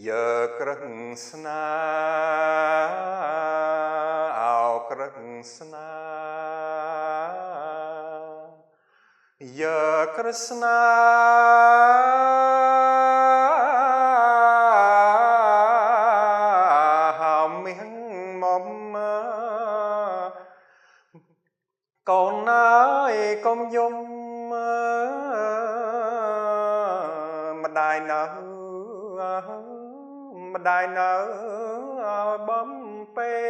Giờ Krishna ao Krishna Giờ Krishna hàm miếng mồm con nói con dung mà đại nợ mà đại nợ bấm pê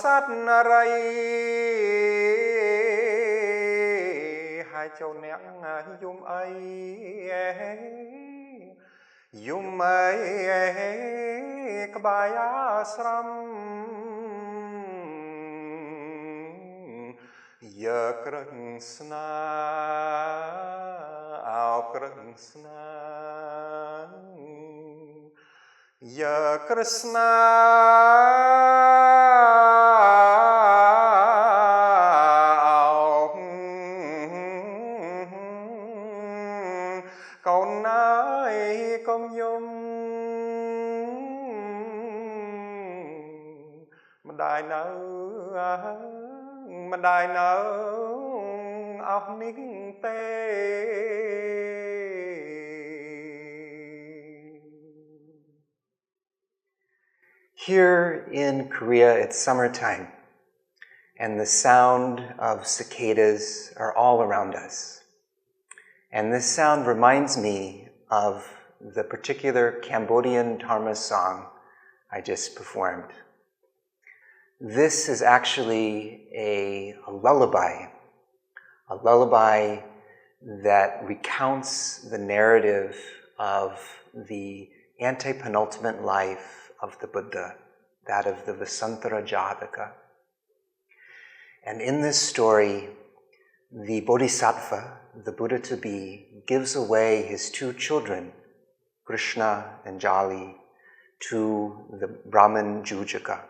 sát ray hai châu nén dung ấy kabaya sram Ya Krishna ao Krishna Ya Krishna ao con nói con dung mà đại nợ óc nín tê. Here in Korea, it's summertime, and the sound of cicadas are all around us. And this sound reminds me of the particular Cambodian Dharma song I just performed. This is actually a lullaby that recounts the narrative of the antepenultimate life of the Buddha, that of the Vasantara Jataka. And in this story, the Bodhisattva, the Buddha-to-be, gives away his two children, Krishna and Jali, to the Brahmin Jujaka.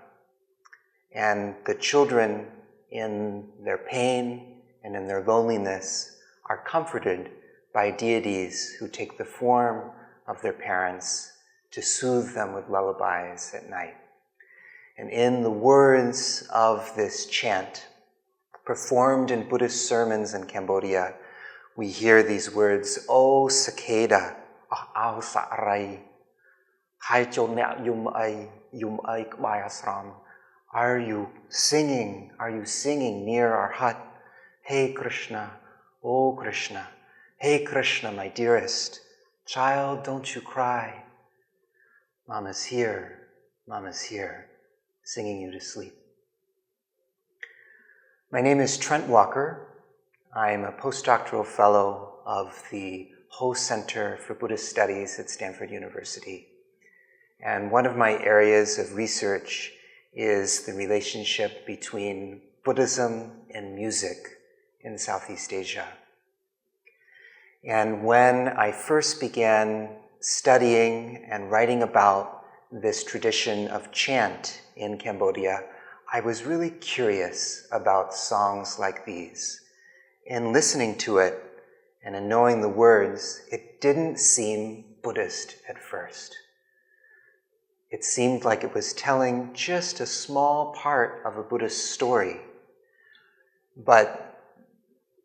And the children, in their pain and in their loneliness, are comforted by deities who take the form of their parents to soothe them with lullabies at night. And in the words of this chant, performed in Buddhist sermons in Cambodia, we hear these words, O cicada, ao sa'rai, hai chol nea yum ai kbaya sram. Are you singing near our hut? Hey Krishna, oh Krishna, hey Krishna, my dearest, child, don't you cry. Mama's here, singing you to sleep. My name is Trent Walker. I'm a postdoctoral fellow of the Ho Center for Buddhist Studies at Stanford University. And one of my areas of research is the relationship between Buddhism and music in Southeast Asia. And when I first began studying and writing about this tradition of chant in Cambodia, I was really curious about songs like these. In listening to it and in knowing the words, it didn't seem Buddhist at first. It seemed like it was telling just a small part of a Buddhist story. But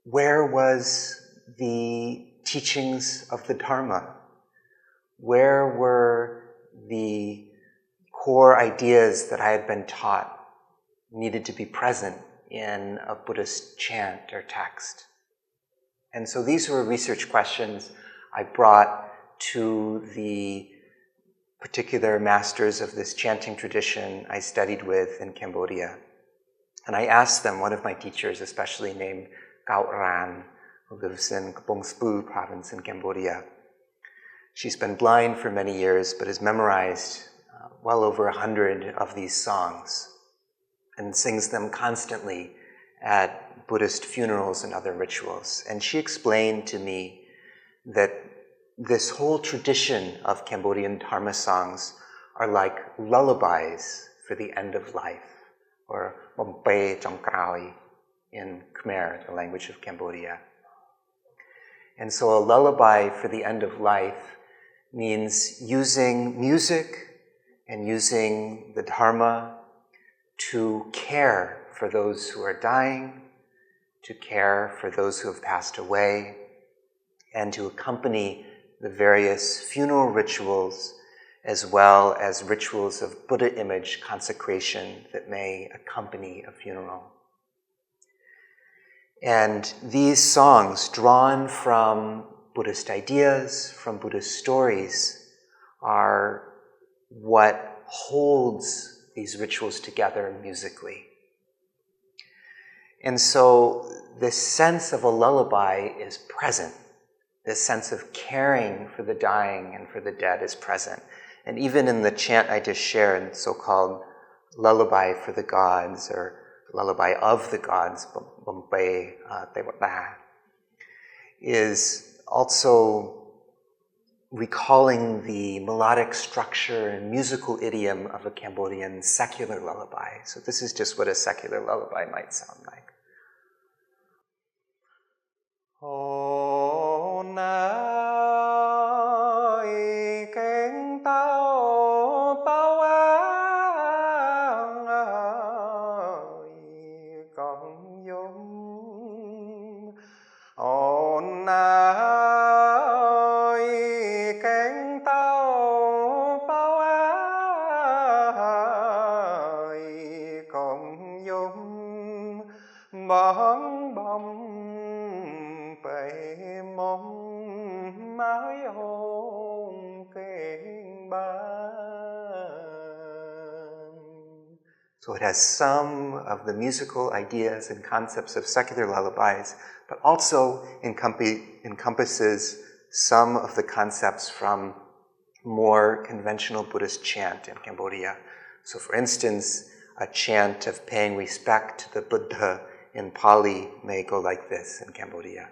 where was the teachings of the Dharma? Where were the core ideas that I had been taught needed to be present in a Buddhist chant or text. And so these were research questions I brought to the particular masters of this chanting tradition I studied with in Cambodia. And I asked them, one of my teachers, especially named Cao Ran, who lives in Kampong Speu province in Cambodia. She's been blind for many years, but has memorized well over 100 of these songs and sings them constantly at Buddhist funerals and other rituals. And she explained to me that this whole tradition of Cambodian Dharma songs are like lullabies for the end of life, or Bompe Chongkraoi in Khmer, the language of Cambodia. And so a lullaby for the end of life means using music and using the Dharma to care for those who are dying, to care for those who have passed away, and to accompany the various funeral rituals as well as rituals of Buddha image consecration that may accompany a funeral. And these songs, drawn from Buddhist ideas, from Buddhist stories, are what holds these rituals together musically. And so this sense of a lullaby is present. This sense of caring for the dying and for the dead is present. And even in the chant I just shared, the so-called lullaby for the gods, or lullaby of the gods, Bompe Tewata, is also recalling the melodic structure and musical idiom of a Cambodian secular lullaby. So this is just what a secular lullaby might sound like. So it has some of the musical ideas and concepts of secular lullabies, but also encompasses some of the concepts from more conventional Buddhist chant in Cambodia. So for instance, a chant of paying respect to the Buddha in Pali may go like this in Cambodia.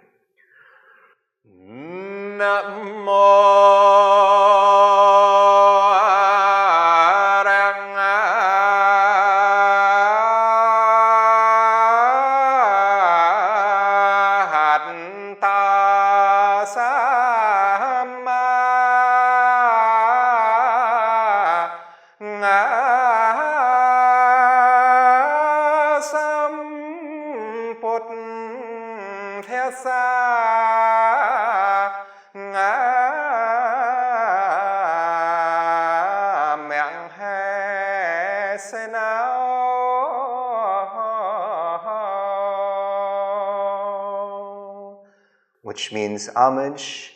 Which means homage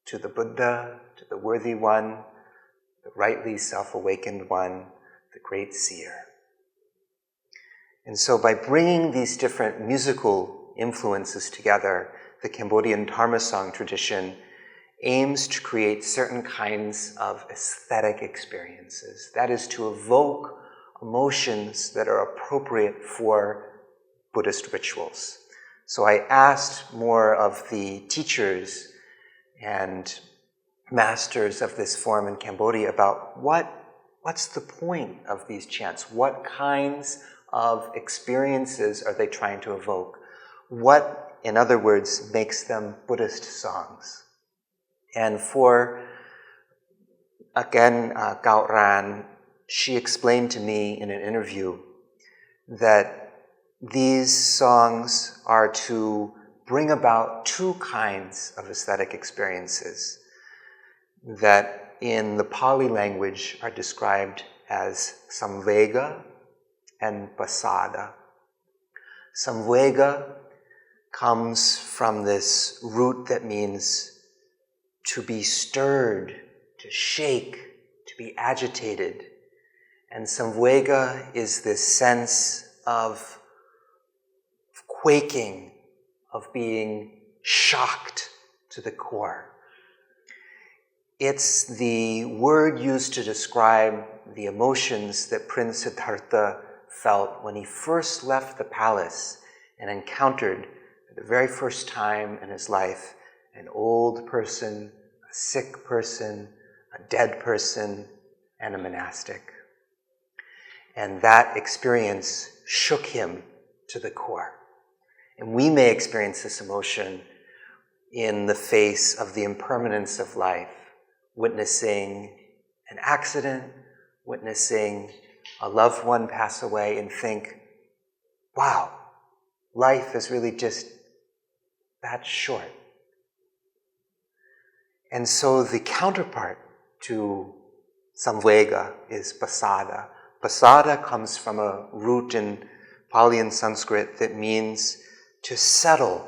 to the Buddha, to the worthy one, the rightly self-awakened one, the great seer. And so by bringing these different musical influences together, the Cambodian Dharma song tradition aims to create certain kinds of aesthetic experiences. That is, to evoke emotions that are appropriate for Buddhist rituals. So I asked more of the teachers and masters of this form in Cambodia about what's the point of these chants? What kinds of experiences are they trying to evoke? What, in other words, makes them Buddhist songs? And for, again, Cao Ran, she explained to me in an interview that these songs are to bring about two kinds of aesthetic experiences that in the Pali language are described as samvega and pasada. Samvega comes from this root that means to be stirred, to shake, to be agitated. And samvega is this sense of quaking, of being shocked to the core. It's the word used to describe the emotions that Prince Siddhartha felt when he first left the palace and encountered, for the very first time in his life, an old person, a sick person, a dead person, and a monastic. And that experience shook him to the core. And we may experience this emotion in the face of the impermanence of life, witnessing an accident, witnessing a loved one pass away, and think, wow, life is really just that short. And so the counterpart to samvega is pasada. Pasada comes from a root in Pali and Sanskrit that means to settle.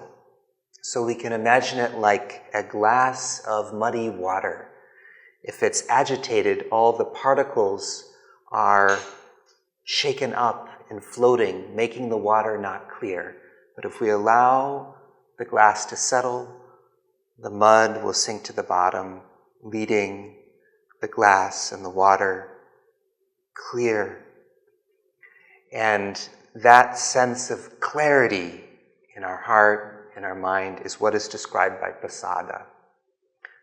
So we can imagine it like a glass of muddy water. If it's agitated, all the particles are shaken up and floating, making the water not clear. But if we allow the glass to settle, the mud will sink to the bottom, leading the glass and the water clear. And that sense of clarity in our heart, in our mind, is what is described by pasada.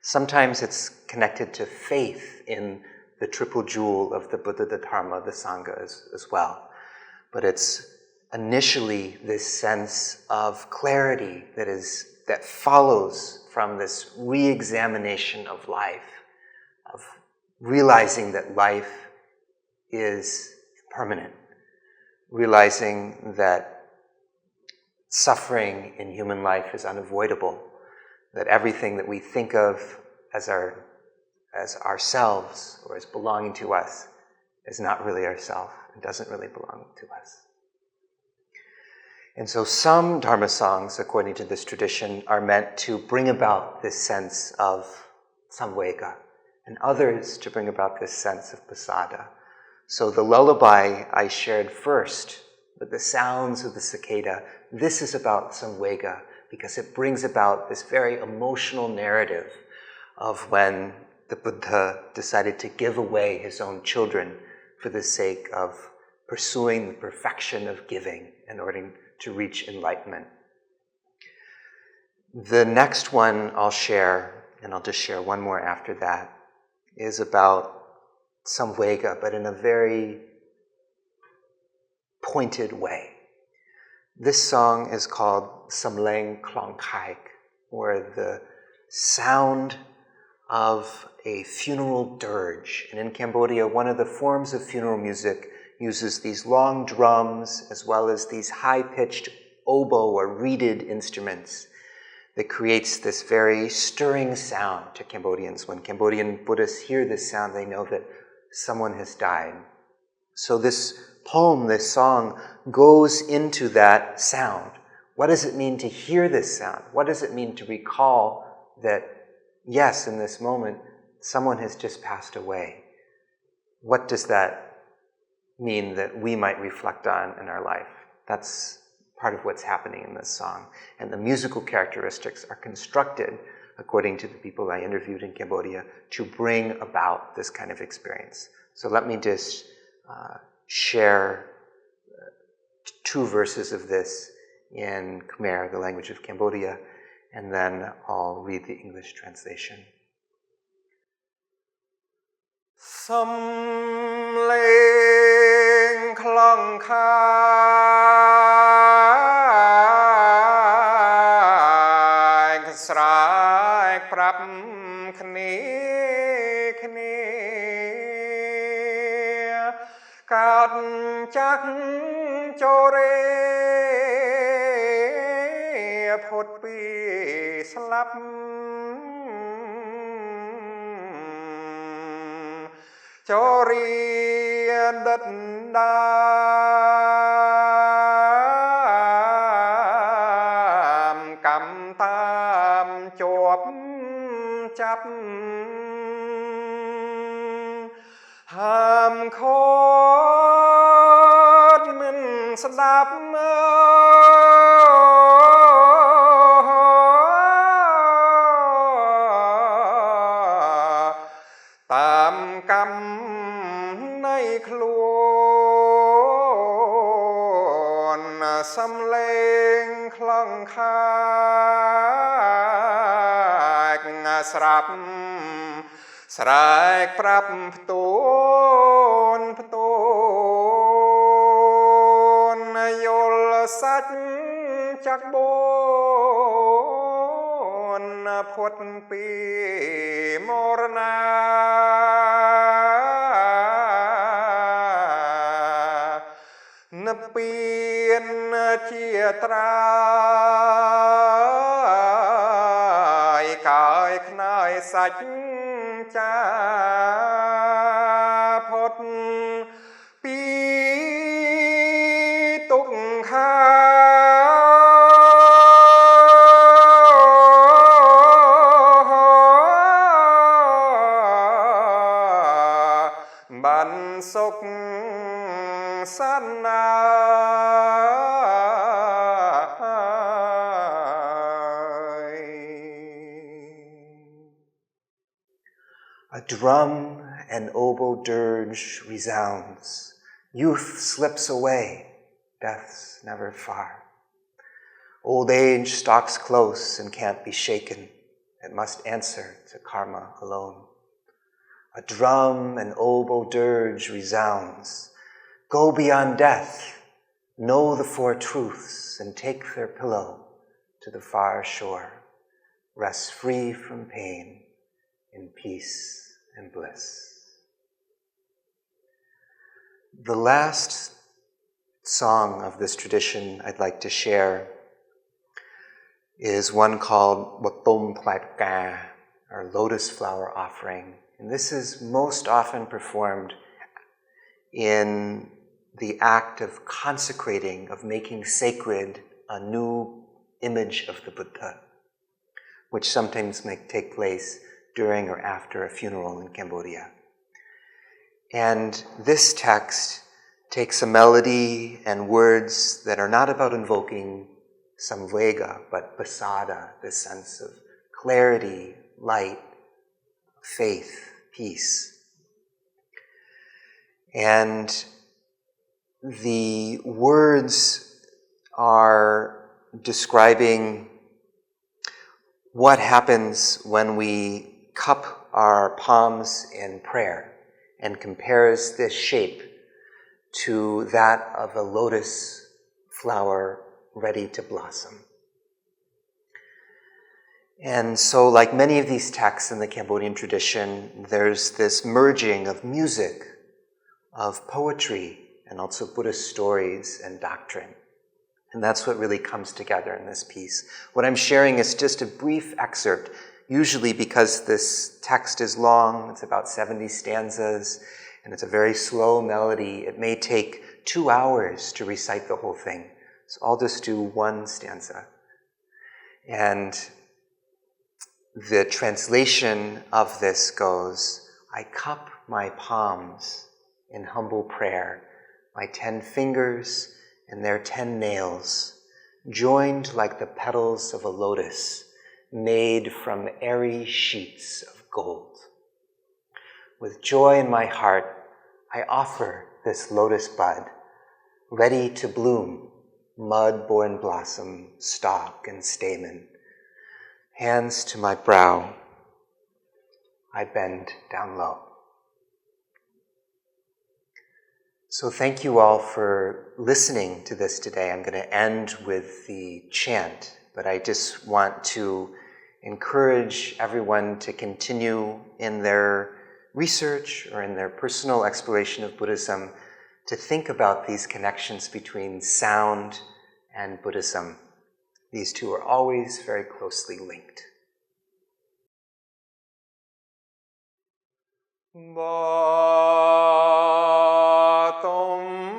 Sometimes it's connected to faith in the triple jewel of the Buddha, the Dharma, the Sangha as well. But it's initially this sense of clarity that follows from this re-examination of life, of realizing that life is permanent, realizing that suffering in human life is unavoidable, that everything that we think of as ourselves or as belonging to us is not really ourself and doesn't really belong to us. And so some Dharma songs, according to this tradition, are meant to bring about this sense of samvega, and others to bring about this sense of pasada. So the lullaby I shared first, with the sounds of the cicada, this is about samvega, because it brings about this very emotional narrative of when the Buddha decided to give away his own children for the sake of pursuing the perfection of giving in order to reach enlightenment. The next one I'll share, and I'll just share one more after that, is about samvega, but in a very pointed way. This song is called Samleng Klong Kaik, or the sound of a funeral dirge. And in Cambodia, one of the forms of funeral music uses these long drums as well as these high-pitched oboe or reeded instruments that creates this very stirring sound to Cambodians. When Cambodian Buddhists hear this sound, they know that someone has died. So this poem, this song, goes into that sound. What does it mean to hear this sound? What does it mean to recall that, yes, in this moment, someone has just passed away? What does that mean that we might reflect on in our life? That's part of what's happening in this song. And the musical characteristics are constructed, according to the people I interviewed in Cambodia, to bring about this kind of experience. So let me just share two verses of this in Khmer, the language of Cambodia, and then I'll read the English translation. Samleng klong khai srai prap khne kaat chak chore phut pi slap cho ri đất đam cầm tam chộp chấp ham khót mình đáp tam cầm nay luôn xâm lên khăng khắc srap srek prap tôn yol sách chắc bốn phút pi morna nấp piên chia trai cài khai sách cha phốt pi tục kha bản sốc sát na. A drum and oboe dirge resounds. Youth slips away, death's never far. Old age stalks close and can't be shaken. It must answer to karma alone. A drum and oboe dirge resounds. Go beyond death, know the four truths, and take their pillow to the far shore. Rest free from pain, in peace and bliss. The last song of this tradition I'd like to share is one called Watom Platka, or Lotus Flower Offering. And this is most often performed in the act of consecrating, of making sacred a new image of the Buddha, which sometimes may take place during or after a funeral in Cambodia. And this text takes a melody and words that are not about invoking samvega, but pasada, this sense of clarity, light, faith, peace. And the words are describing what happens when we cup our palms in prayer, and compares this shape to that of a lotus flower ready to blossom. And so, like many of these texts in the Cambodian tradition, there's this merging of music, of poetry, and also Buddhist stories and doctrine. And that's what really comes together in this piece. What I'm sharing is just a brief excerpt, usually because this text is long, it's about 70 stanzas, and it's a very slow melody. It may take 2 hours to recite the whole thing. So I'll just do one stanza. And the translation of this goes, I cup my palms in humble prayer, my 10 fingers and their 10 nails, joined like the petals of a lotus, made from airy sheets of gold. With joy in my heart, I offer this lotus bud, ready to bloom, mud-born blossom, stalk, and stamen. Hands to my brow, I bend down low. So thank you all for listening to this today. I'm going to end with the chant, but I just want to encourage everyone to continue in their research or in their personal exploration of Buddhism to think about these connections between sound and Buddhism. These two are always very closely linked. Ba tom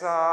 sa